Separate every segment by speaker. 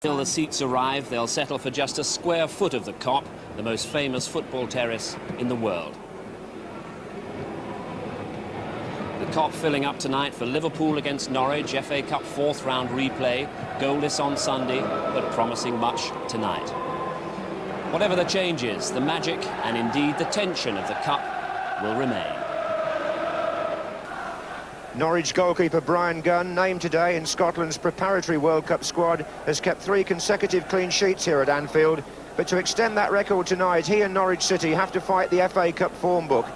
Speaker 1: Till the seats arrive, they'll settle for just a square foot of the Kop, the most famous football terrace in the world. The Kop filling up tonight for Liverpool against Norwich, FA Cup fourth round replay, goalless on Sunday, but promising much tonight. Whatever the changes, the magic and indeed the tension of the Cup will remain.
Speaker 2: Norwich goalkeeper Brian Gunn, named today in Scotland's preparatory World Cup squad, has kept 3 consecutive clean sheets here at Anfield. But to extend that record tonight, he and Norwich City have to fight the FA Cup form book.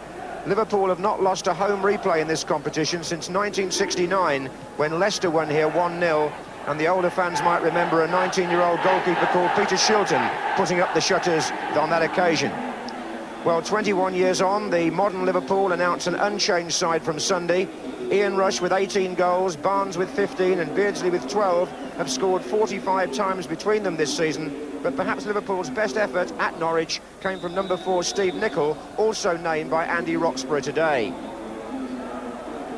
Speaker 2: Liverpool have not lost a home replay in this competition since 1969, when Leicester won here 1-0. And the older fans might remember a 19-year-old goalkeeper called Peter Shilton putting up the shutters on that occasion. Well, 21 years on, the modern Liverpool announce an unchanged side from Sunday. Ian Rush with 18 goals, Barnes with 15 and Beardsley with 12 have scored 45 times between them this season. But perhaps Liverpool's best effort at Norwich came from number 4 Steve Nicol, also named by Andy Roxburgh today.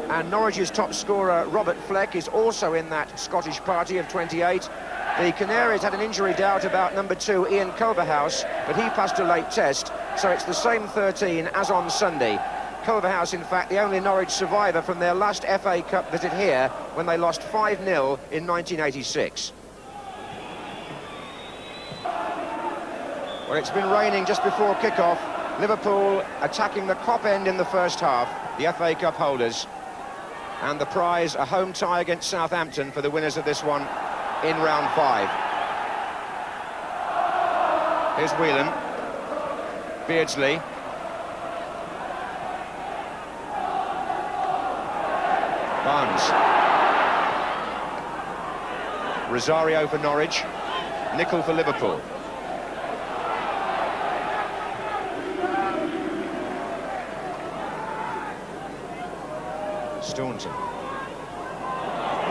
Speaker 2: And Norwich's top scorer Robert Fleck is also in that Scottish party of 28. The Canaries had an injury doubt about number 2 Ian Culverhouse, but he passed a late test, so it's the same 13 as on Sunday. Culverhouse, in fact, the only Norwich survivor from their last FA Cup visit here when they lost 5-0 in 1986. Well, it's been raining just before kick-off. Liverpool attacking the Kop end in the first half, the FA Cup holders. And the prize, a home tie against Southampton for the winners of this one in round 5. Here's Whelan. Beardsley. Barnes. Rosario for Norwich. Nicol for Liverpool. Staunton.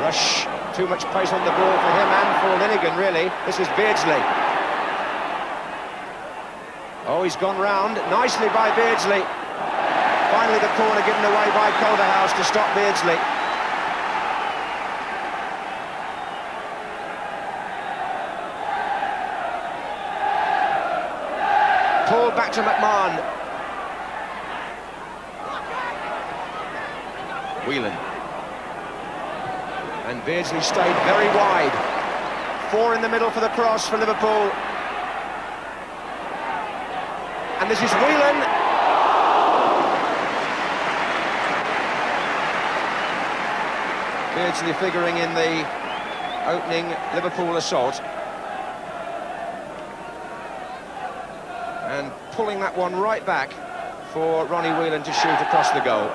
Speaker 2: Rush. Too much pace on the ball for him and for Linnigan, really. This is Beardsley. Oh, he's gone round. Nicely by Beardsley. Finally, the corner given away by Culverhouse to stop Beardsley. Pulled back to McMahon. Whelan. And Beardsley stayed very wide. 4 in the middle for the cross for Liverpool. And this is Whelan. Beardsley figuring in the opening Liverpool assault. And pulling that one right back for Ronnie Whelan to shoot across the goal.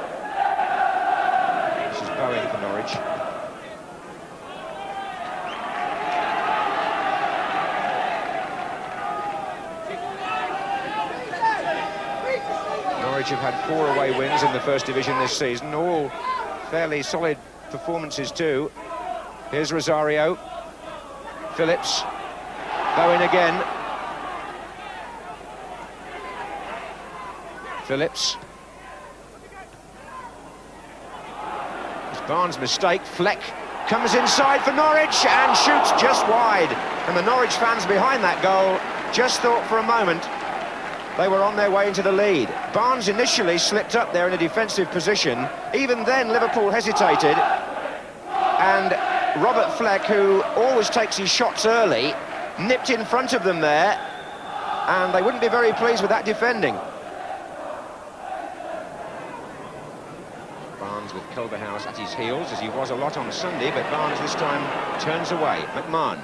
Speaker 2: This is Bowen for Norwich. Norwich have had 4 away wins in the First Division this season, all fairly solid performances too. Here's Rosario. Phillips. Bowen again. Phillips. It's Barnes' mistake. Fleck comes inside for Norwich and shoots just wide. And the Norwich fans behind that goal just thought for a moment they were on their way into the lead. Barnes initially slipped up there in a defensive position. Even then, Liverpool hesitated. And Robert Fleck, who always takes his shots early, nipped in front of them there. And they wouldn't be very pleased with that defending. Barnes with Culverhouse at his heels, as he was a lot on Sunday, but Barnes this time turns away. McMahon.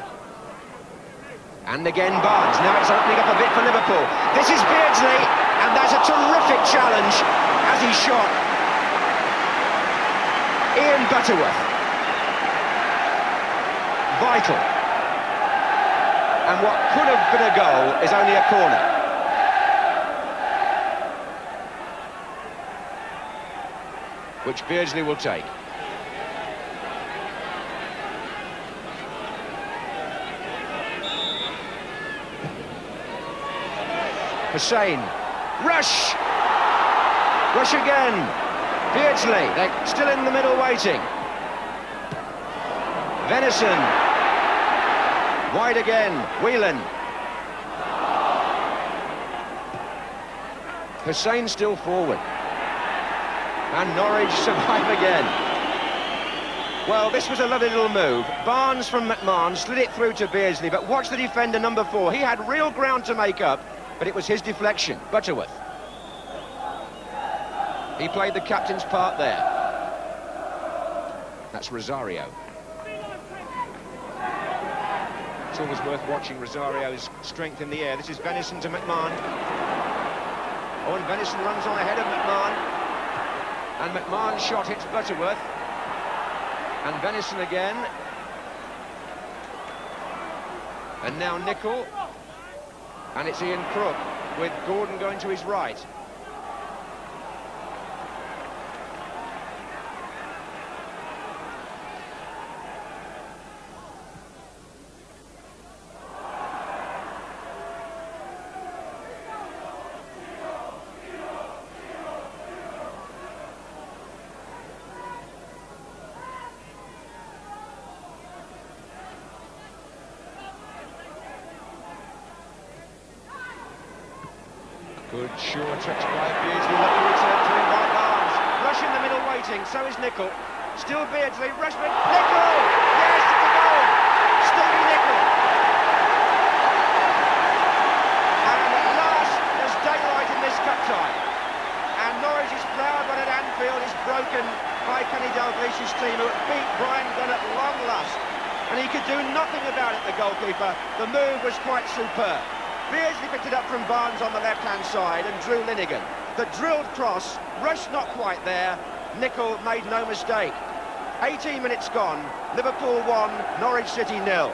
Speaker 2: And again Barnes. Now it's opening up a bit for Liverpool. This is Beardsley, and that's a terrific challenge as he shot. Ian Butterworth. Vital. And what could have been a goal is only a corner. Which Beardsley will take. Hussein. Rush! Rush again. Beardsley, they're still in the middle waiting. Venison. Wide again, Whelan. Hussein still forward. And Norwich survive again. Well, this was a lovely little move. Barnes from McMahon slid it through to Beardsley, but watch the defender, number 4. He had real ground to make up, but it was his deflection, Butterworth. He played the captain's part there. That's Rosario. It's always worth watching Rosario's strength in the air. This is Venison to McMahon. Oh, and Venison runs on ahead of McMahon. And McMahon's shot hits Butterworth. And Venison again. And now Nicol. And it's Ian Crook with Gordon going to his right. Good, sure touch by Beardsley. Lovely return to him by Barnes. Rush in the middle waiting, so is Nicol. Still Beardsley, Rushford, Nicol! Yes, it's a goal! Stevie Nicol. And at last, there's daylight in this cup tie. And Norwich's proud run at Anfield is broken by Kenny Dalglish's team, who beat Brian Gunn at long last. And he could do nothing about it, the goalkeeper. The move was quite superb. Beardsley picked it up from Barnes on the left-hand side and Drew Linnigan. The drilled cross, Rush not quite there, Nicol made no mistake. 18 minutes gone, Liverpool 1, Norwich City 0.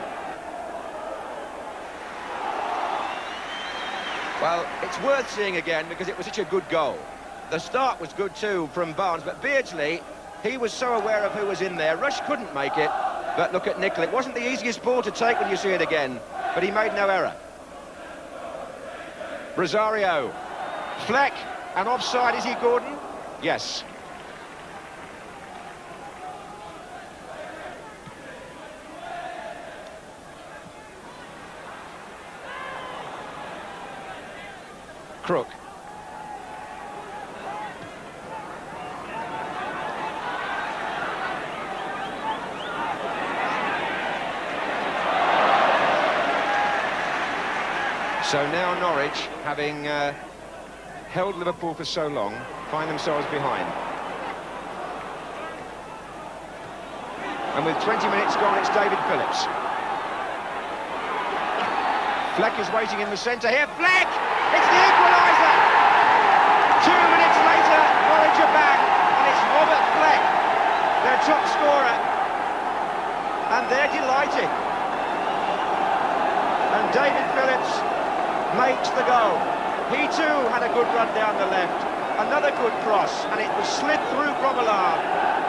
Speaker 2: Well, it's worth seeing again because it was such a good goal. The start was good too from Barnes, but Beardsley, he was so aware of who was in there. Rush couldn't make it, but look at Nicol. It wasn't the easiest ball to take when you see it again, but he made no error. Rosario, Fleck, and offside, is he, Gordon? Yes. Crook. So now Norwich, having held Liverpool for so long, find themselves behind. And with 20 minutes gone, it's David Phillips. Fleck is waiting in the centre here. Fleck! It's the equaliser! 2 minutes later, Norwich are back, and it's Robert Fleck, their top scorer. And they're delighted. And David Phillips makes the goal. He too had a good run down the left. Another good cross, and it was slid through Grobbelaar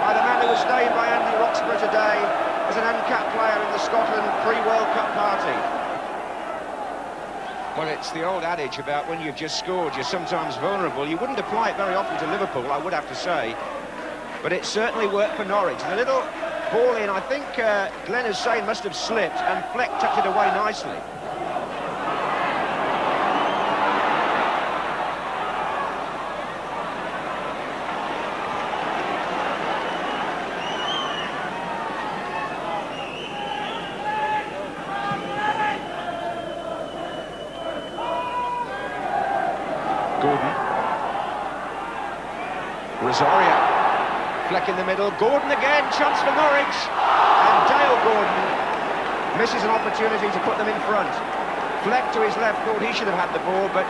Speaker 2: by the man who was named by Andy Roxburgh today as an uncapped player in the Scotland pre-World Cup party. Well, it's the old adage about when you've just scored, you're sometimes vulnerable. You wouldn't apply it very often to Liverpool, I would have to say. But it certainly worked for Norwich. The little ball in, I think Glenn Hussein must have slipped, and Fleck tucked it away nicely. Gordon. Rosario. Fleck in the middle. Gordon again. Chance for Norwich. And Dale Gordon misses an opportunity to put them in front. Fleck to his left thought he should have had the ball, but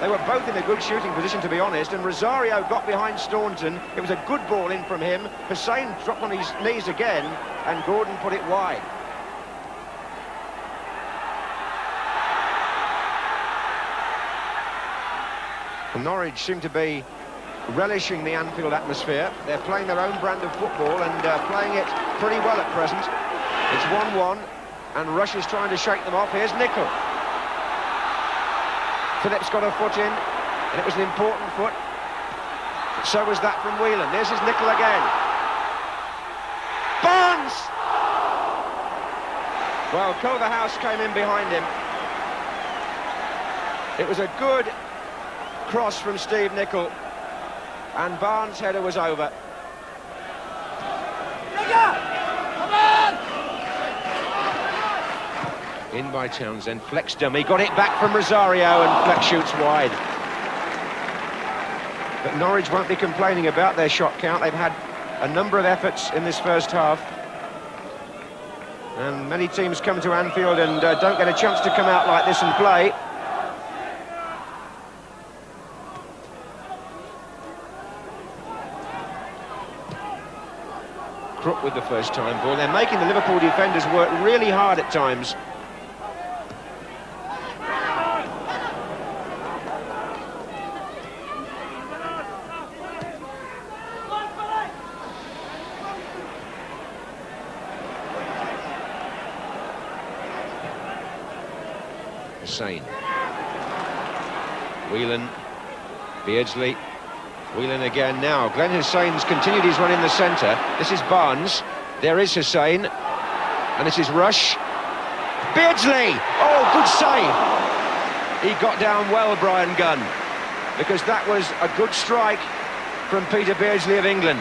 Speaker 2: they were both in a good shooting position, to be honest. And Rosario got behind Staunton. It was a good ball in from him. Hussein dropped on his knees again, and Gordon put it wide. Norwich seem to be relishing the Anfield atmosphere. They're playing their own brand of football and playing it pretty well at present. It's 1-1, and Rush is trying to shake them off. Here's Nicol. Phillips got a foot in, and it was an important foot. But so was that from Whelan. There's his Nicol again. Barnes! Well, Culverhouse came in behind him. It was a good cross from Steve Nicol, and Barnes' header was over. In by Townsend, Fleck's dummy, got it back from Rosario, and Fleck shoots wide. But Norwich won't be complaining about their shot count. They've had a number of efforts in this first half. And many teams come to Anfield and don't get a chance to come out like this and play. Crook with the first time ball. They're making the Liverpool defenders work really hard at times. Hussain. Whelan. Beardsley. Whelan again now. Glenn Hussain's continued his run in the centre. This is Barnes. There is Hussain. And this is Rush. Beardsley! Oh, good save! He got down well, Brian Gunn, because that was a good strike from Peter Beardsley of England.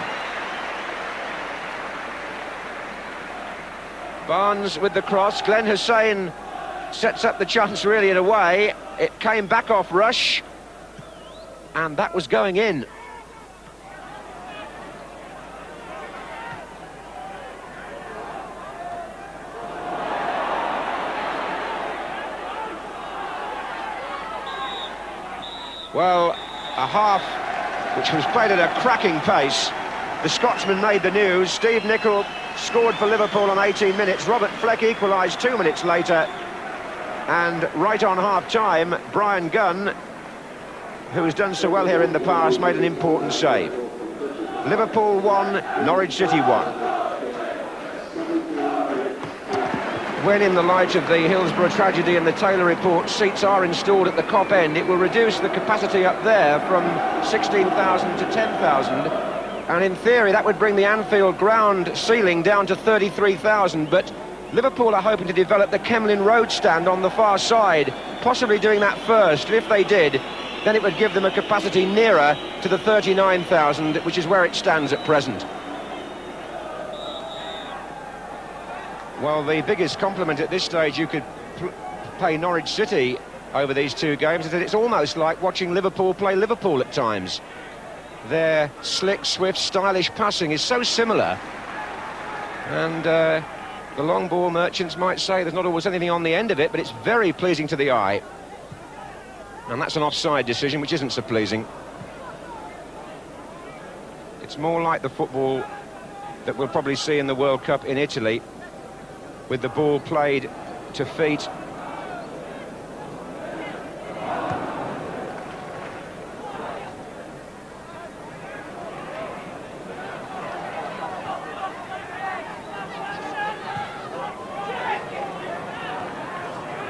Speaker 2: Barnes with the cross. Glenn Hussain sets up the chance really in a way. It came back off Rush, and that was going in. Well, a half which was played at a cracking pace. The Scotsman made the news. Steve Nicol scored for Liverpool on 18 minutes. Robert Fleck equalised 2 minutes later. And right on half-time, Brian Gunn, who has done so well here in the past, made an important save. Liverpool 1, Norwich City 1. When, in the light of the Hillsborough tragedy and the Taylor report, seats are installed at the Kop end, it will reduce the capacity up there from 16,000 to 10,000. And in theory, that would bring the Anfield ground ceiling down to 33,000. But Liverpool are hoping to develop the Carrow Road stand on the far side, possibly doing that first. And if they did, then it would give them a capacity nearer to the 39,000, which is where it stands at present. Well, the biggest compliment at this stage you could pay Norwich City over these two games is that it's almost like watching Liverpool play Liverpool at times. Their slick, swift, stylish passing is so similar. And the long ball merchants might say there's not always anything on the end of it, but it's very pleasing to the eye. And that's an offside decision, which isn't so pleasing. It's more like the football that we'll probably see in the World Cup in Italy, with the ball played to feet.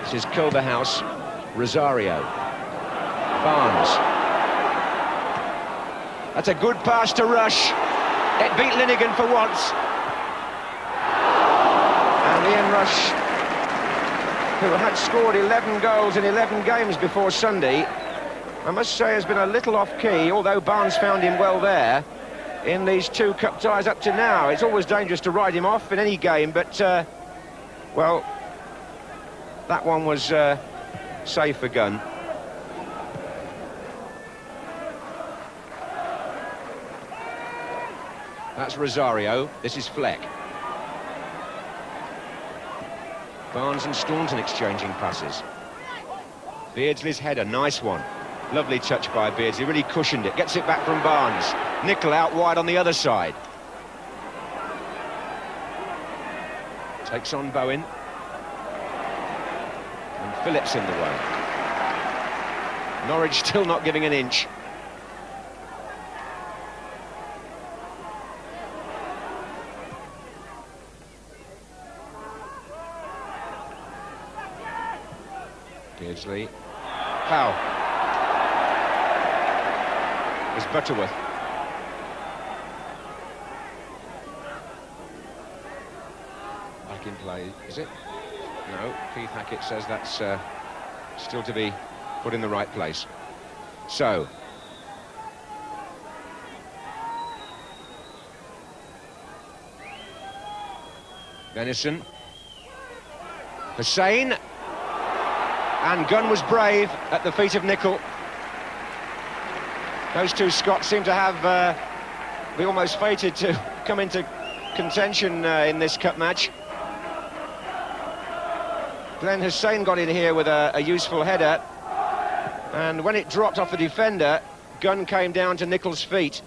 Speaker 2: This is Culverhouse, Rosario, Barnes. That's a good pass to Rush. It beat Linegan for once. Ian Rush, who had scored 11 goals in 11 games before Sunday, I must say has been a little off-key, although Barnes found him well there in these two cup ties up to now. It's always dangerous to ride him off in any game, but, well, that one was safe for Gunn. That's Rosario, this is Fleck. Barnes and Staunton exchanging passes. Beardsley's header, nice one. Lovely touch by Beardsley, really cushioned it. Gets it back from Barnes. Nicol out wide on the other side. Takes on Bowen. And Phillips in the way. Norwich still not giving an inch. Beardsley. Foul. Is Butterworth. Back in play, is it? No, Keith Hackett says that's still to be put in the right place. So, Venison, Hussain, and Gunn was brave at the feet of Nicol. Those two Scots seem to have be almost fated to come into contention in this cup match. Glenn Hussain got in here with a useful header, and when it dropped off the defender, Gunn came down to Nicol's feet,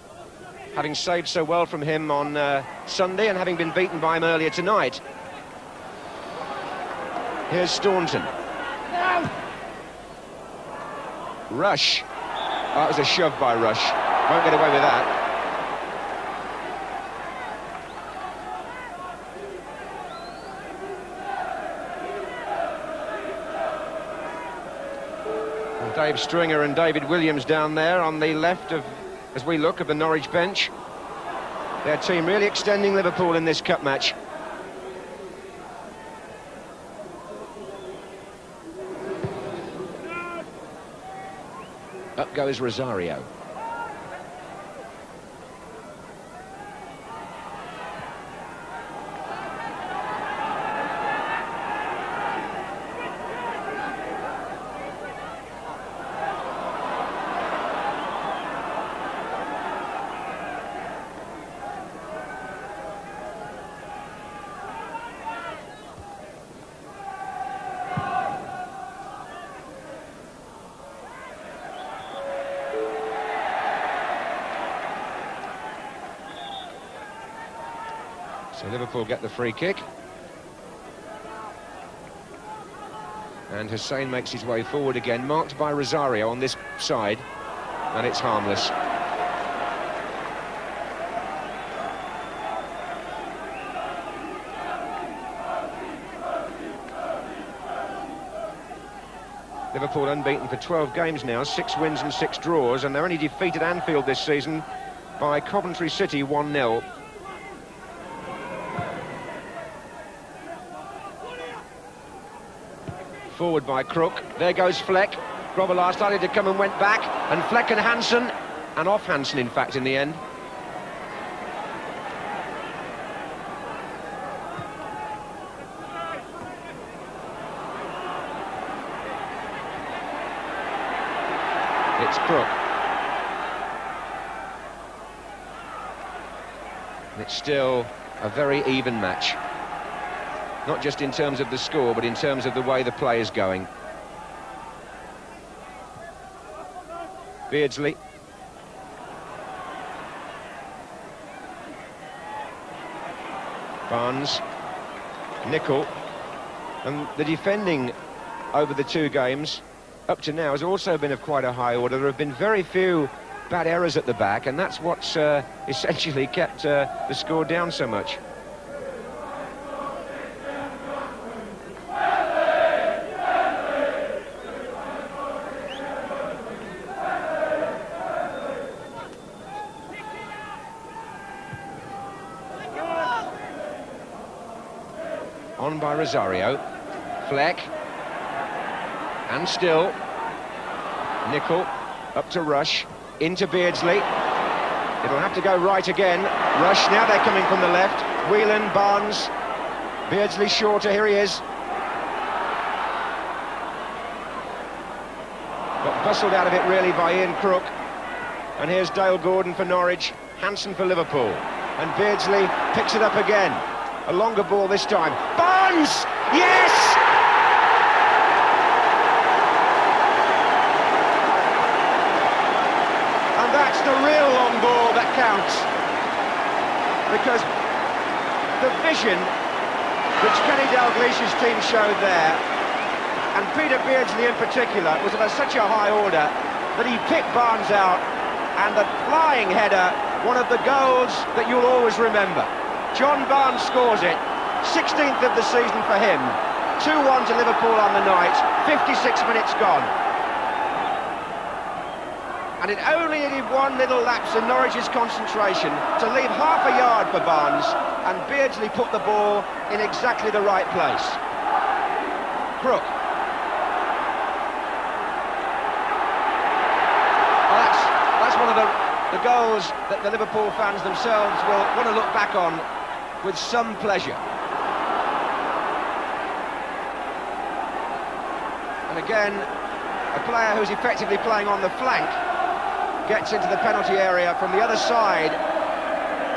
Speaker 2: having saved so well from him on Sunday and having been beaten by him earlier tonight. Here's Staunton. Rush. Oh, that was a shove by Rush. Won't get away with that. And Dave Stringer and David Williams down there on the left of, as we look, of the Norwich bench. Their team really extending Liverpool in this cup match. Up goes Rosario. So Liverpool get the free kick. And Hussain makes his way forward again, marked by Rosario on this side, and it's harmless. Liverpool unbeaten for 12 games now, 6 wins and 6 draws, and they're only defeated Anfield this season by Coventry City 1-0. Forward by Crook. There goes Fleck. Grobbelaar started to come and went back, and Fleck and Hansen, and off Hansen in fact in the end. It's Crook. And it's still a very even match. Not just in terms of the score, but in terms of the way the play is going. Beardsley. Barnes. Nicol. And the defending over the 2 games up to now has also been of quite a high order. There have been very few bad errors at the back, and that's what's essentially kept the score down so much. On by Rosario. Fleck. And still. Nicol. Up to Rush. Into Beardsley. It'll have to go right again. Rush, now they're coming from the left. Whelan, Barnes. Beardsley shorter, here he is. Got bustled out of it really by Ian Crook. And here's Dale Gordon for Norwich. Hansen for Liverpool. And Beardsley picks it up again. A longer ball this time. Barnes! Yes! And that's the real long ball that counts. Because the vision which Kenny Dalglish's team showed there, and Peter Beardsley in particular, was of such a high order that he picked Barnes out, and the flying header, one of the goals that you'll always remember. John Barnes scores it, 16th of the season for him. 2-1 to Liverpool on the night, 56 minutes gone. And it only needed one little lapse in Norwich's concentration to leave half a yard for Barnes, and Beardsley put the ball in exactly the right place. Crook. Well, that's one of the goals that the Liverpool fans themselves will want to look back on with some pleasure. And again, a player who's effectively playing on the flank gets into the penalty area from the other side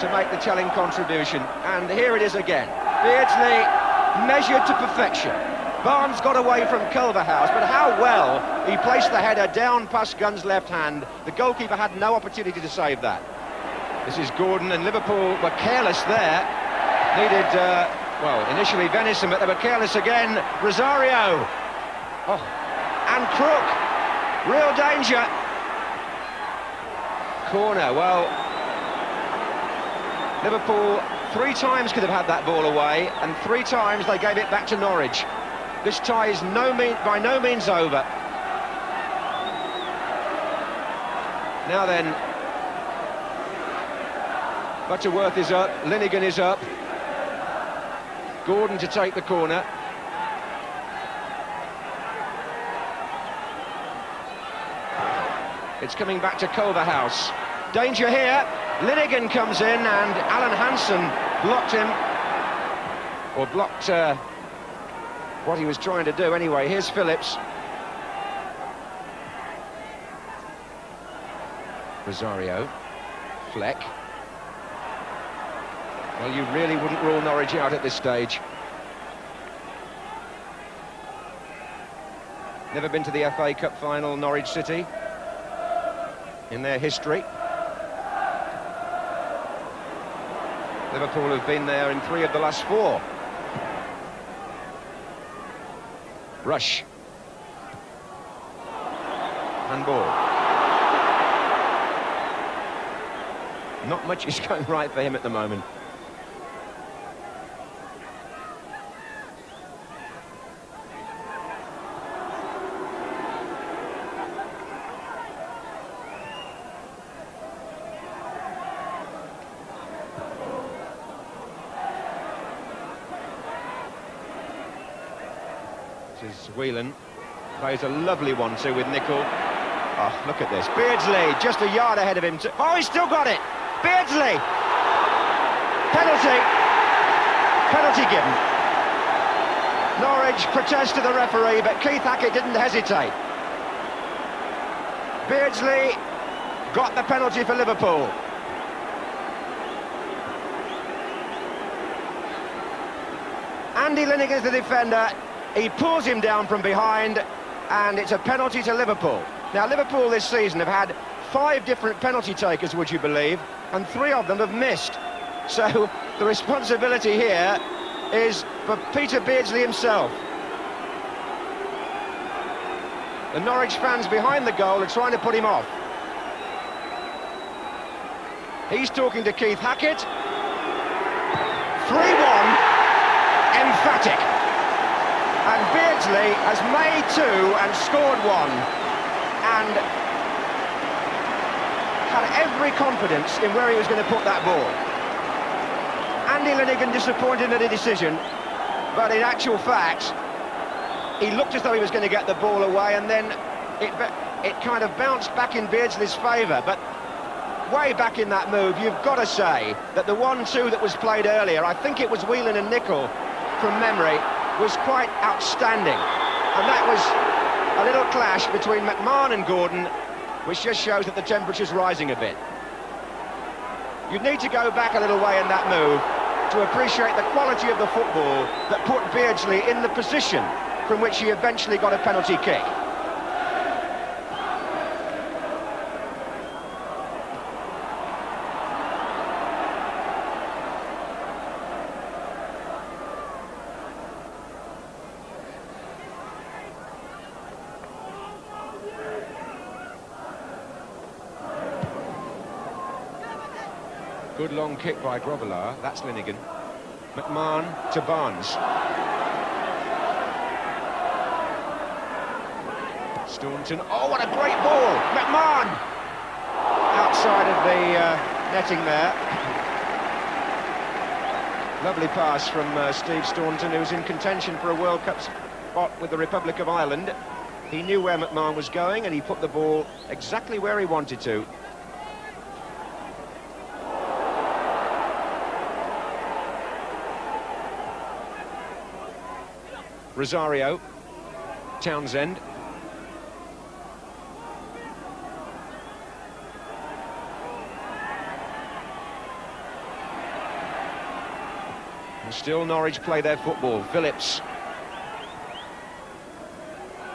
Speaker 2: to make the telling contribution. And here it is again. Beardsley measured to perfection. Barnes got away from Culverhouse, but how well he placed the header down past Gunn's left hand. The goalkeeper had no opportunity to save that. This is Gordon, and Liverpool were careless there. Needed, well, initially Venison, but they were careless again. Rosario. Oh, and Crook. Real danger. Corner, well, Liverpool 3 times could have had that ball away, and 3 times they gave it back to Norwich. This tie is by no means over. Now then, Butterworth is up, Linnigan is up. Gordon to take the corner. It's coming back to Culverhouse. Danger here. Linnigan comes in, and Alan Hansen blocked him. Or blocked what he was trying to do anyway. Here's Phillips. Rosario. Fleck. Well, you really wouldn't rule Norwich out at this stage. Never been to the FA Cup final, Norwich City, in their history. Liverpool have been there in 3 of the last 4. Rush. Handball. Not much is going right for him at the moment. This is Whelan. Plays a lovely 1-2 with Nicol. Oh, look at this. Beardsley just a yard ahead of him. Oh, he's still got it. Beardsley. Penalty. Penalty given. Norwich protest to the referee, but Keith Hackett didn't hesitate. Beardsley got the penalty for Liverpool. Andy Linnigan is the defender. He pulls him down from behind, and it's a penalty to Liverpool. Now, Liverpool this season have had 5 different penalty takers, would you believe, and 3 of them have missed. So the responsibility here is for Peter Beardsley himself. The Norwich fans behind the goal are trying to put him off. He's talking to Keith Hackett. 3-1, emphatic. And Beardsley has made 2 and scored 1, and had every confidence in where he was going to put that ball. Andy Linnigan disappointed in the decision, but in actual fact, he looked as though he was going to get the ball away, and then it kind of bounced back in Beardsley's favour. But way back in that move, you've got to say that the 1-2 that was played earlier, I think it was Whelan and Nicol from memory, was quite outstanding. And that was a little clash between McMahon and Gordon, which just shows that the temperature's rising a bit. You'd need to go back a little way in that move to appreciate the quality of the football that put Beardsley in the position from which he eventually got a penalty kick. Good long kick by Grobbelaar. That's Linnigan. McMahon to Barnes. Staunton. Oh, what a great ball! McMahon! Outside of the netting there. Lovely pass from Steve Staunton, who's in contention for a World Cup spot with the Republic of Ireland. He knew where McMahon was going and he put the ball exactly where he wanted to. Rosario, Townsend. And still Norwich play their football. Phillips.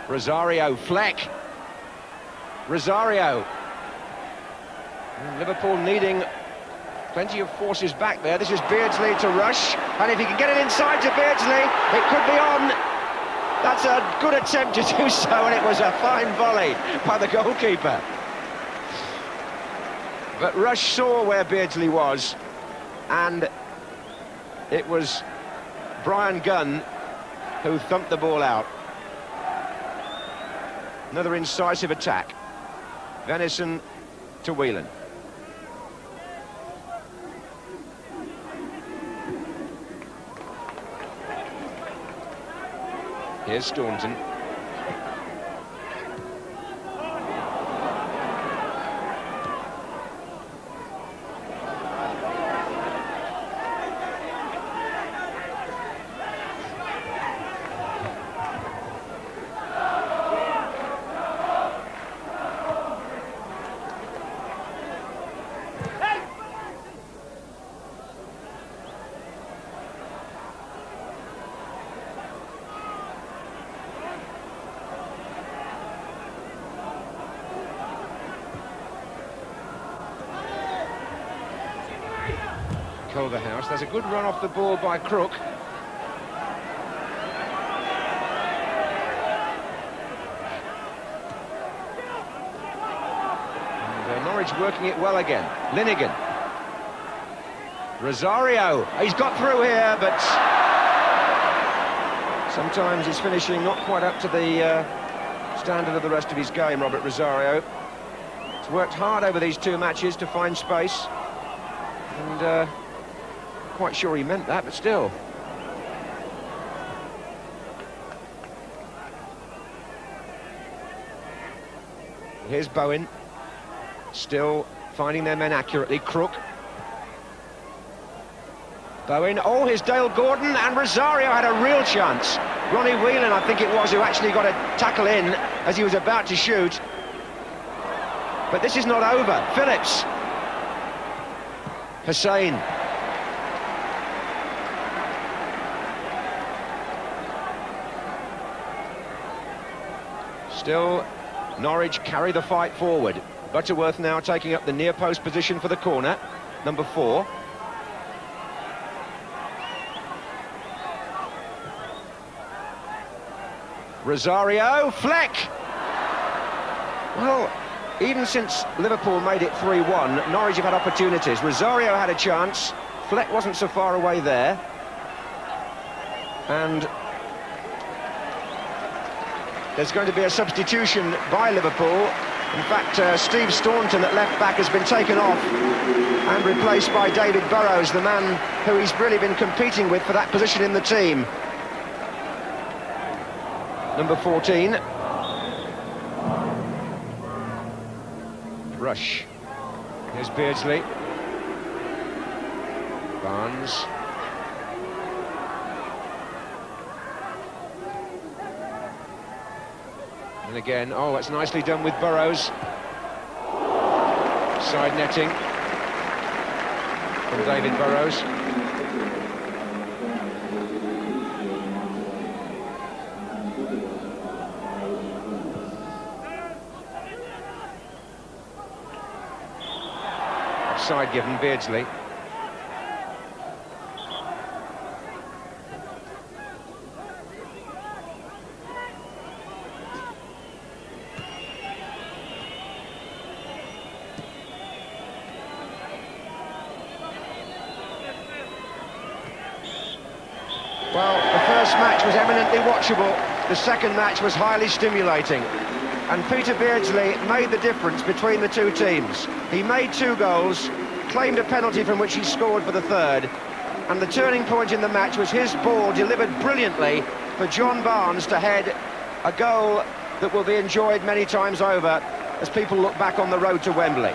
Speaker 2: Rosario, Fleck. Rosario. And Liverpool needing plenty of forces back there. This is Beardsley to Rush, and if he can get it inside to Beardsley, it could be on. That's a good attempt to do so, and it was a fine volley by the goalkeeper. But Rush saw where Beardsley was, and it was Brian Gunn who thumped the ball out. Another incisive attack. Venison to Whelan. Here's Staunton. Culverhouse. There's a good run off the ball by Crook. And Norwich working it well again. Linnigan. Rosario. He's got through here, but sometimes he's finishing not quite up to the standard of the rest of his game, Robert Rosario. He's worked hard over these two matches to find space. And quite sure he meant that, but still. Here's Bowen, still finding their men accurately. Crook. Bowen, oh, here's Dale Gordon, and Rosario had a real chance. Ronnie Whelan, I think it was, who actually got a tackle in as he was about to shoot. But this is not over. Phillips. Hussein. Still, Norwich carry the fight forward. Butterworth now taking up the near post position for the corner, number 4. Rosario, Fleck! Well, even since Liverpool made it 3-1, Norwich have had opportunities. Rosario had a chance, Fleck wasn't so far away there. And there's going to be a substitution by Liverpool. In fact, Steve Staunton at left-back has been taken off and replaced by David Burrows, the man who he's really been competing with for that position in the team. Number 14. Rush. Here's Beardsley. Barnes. And again, oh, that's nicely done with Burrows. Side netting from David Burrows. Offside given, Beardsley. Well, the first match was eminently watchable. The second match was highly stimulating. And Peter Beardsley made the difference between the two teams. He made 2 goals, claimed a penalty from which he scored for the third. And the turning point in the match was his ball delivered brilliantly for John Barnes to head a goal that will be enjoyed many times over as people look back on the road to Wembley.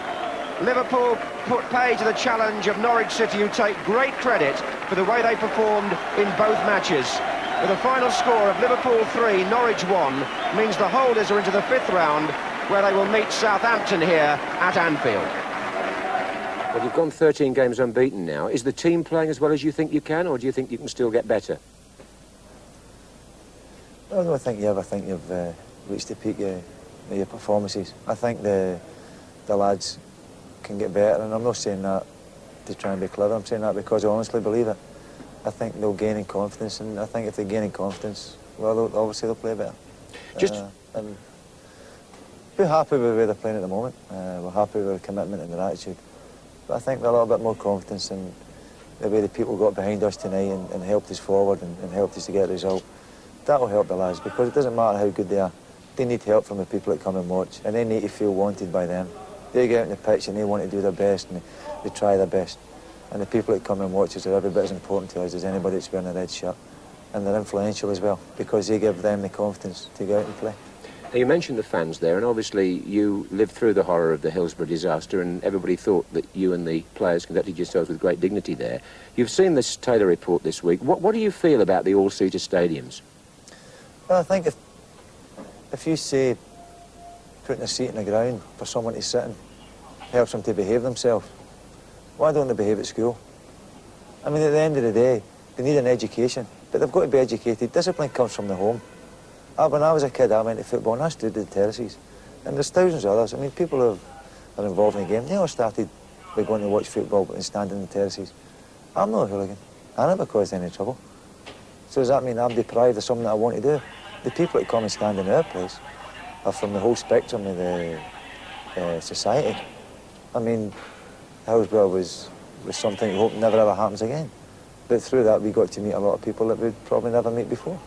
Speaker 2: Liverpool put pay to the challenge of Norwich City, who take great credit for the way they performed in both matches. With a final score of Liverpool 3, Norwich 1, means the holders are into the 5th round, where they will meet Southampton here at Anfield.
Speaker 3: Well, you've gone 13 games unbeaten now. Is the team playing as well as you think you can, or do you think you can still get better?
Speaker 4: I don't think you've reached the peak of your performances. I think the lads can get better, and I'm not saying that to try and be clever. I'm saying that because I honestly believe it. I think they'll gain in confidence, and I think if they gain in confidence, well, obviously they'll play better. And we're happy with the way they're playing at the moment. We're happy with their commitment and their attitude. But I think they're a little bit more confidence in the way the people got behind us tonight and helped us forward and helped us to get a result. That'll help the lads, because it doesn't matter how good they are. They need help from the people that come and watch, and they need to feel wanted by them. They get out on the pitch and they want to do their best, and they try their best. And the people that come and watch us are every bit as important to us as anybody that's wearing a red shirt. And they're influential as well, because they give them the confidence to go out and play.
Speaker 3: Now, you mentioned the fans there, and obviously you lived through the horror of the Hillsborough disaster, and everybody thought that you and the players conducted yourselves with great dignity there. You've seen this Taylor report this week. What do you feel about the all-seater stadiums?
Speaker 4: Well, I think if you say putting a seat in the ground for someone to sit in helps them to behave themselves, why don't they behave at school? I mean, at the end of the day, they need an education, but they've got to be educated. Discipline comes from the home. When I was a kid, I went to football and I stood at the terraces. And there's thousands of others. I mean, people who are involved in the game, they all started by going to watch football and standing in the terraces. I'm not a hooligan. I never caused any trouble. So does that mean I'm deprived of something that I want to do? The people that come and stand in our place are from the whole spectrum of the society. I mean, Hillsborough was something we hope never ever happens again. But through that, we got to meet a lot of people that we'd probably never meet before.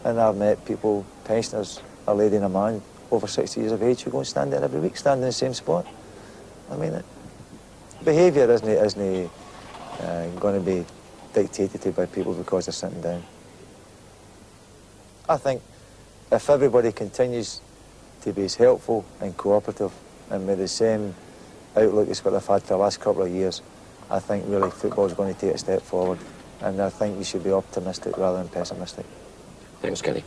Speaker 4: And I've met people, pensioners, a lady and a man over 60 years of age who go and stand there every week, stand in the same spot. I mean, behaviour isn't going to be dictated to by people because they're sitting down. I think if everybody continues to be as helpful and cooperative and with the same outlook as what they've had for the last couple of years, I think really football's going to take a step forward, and I think we should be optimistic rather than pessimistic.
Speaker 3: Thanks, Kenny.